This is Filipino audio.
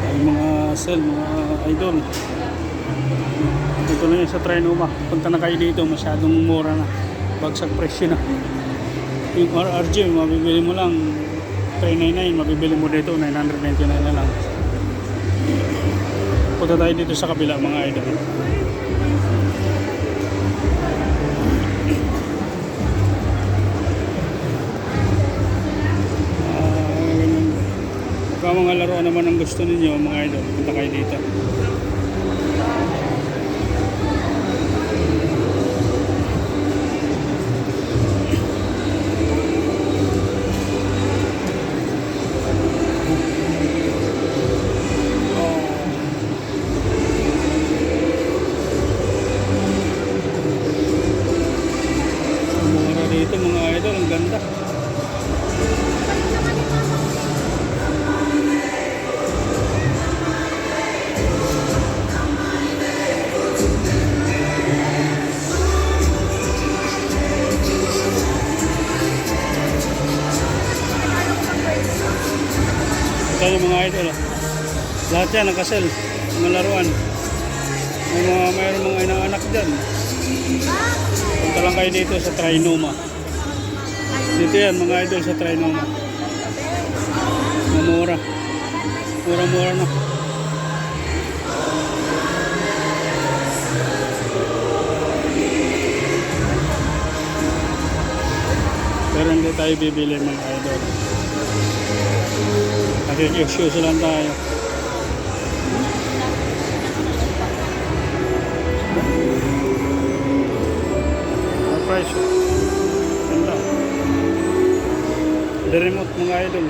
Ay mga sell, mga idol. Ito lang yung sa Trinoma. Punta na kayo dito, masyadong mura na. Bagsak presyo na. Yung RRG, mabibili mo lang 399, mabibili mo dito 999 na lang. Punta tayo dito sa kabila mga idol. Kung mga laruan naman ang gusto ninyo mga idol, punta kayo dito. Mura dito mga idol, ang ganda. Ito yung mga idol. Lahat yan nakasell. Mga laruan. Mayroon mga inaanak dyan. Punta lang kayo dito sa Trinoma. Dito yan mga idol sa Trinoma. Mura. Mura-mura na. Pero hindi tayo bibili mga idol. Nakikiusyoso lang tayo. Price. Ganda. The remote mga idol.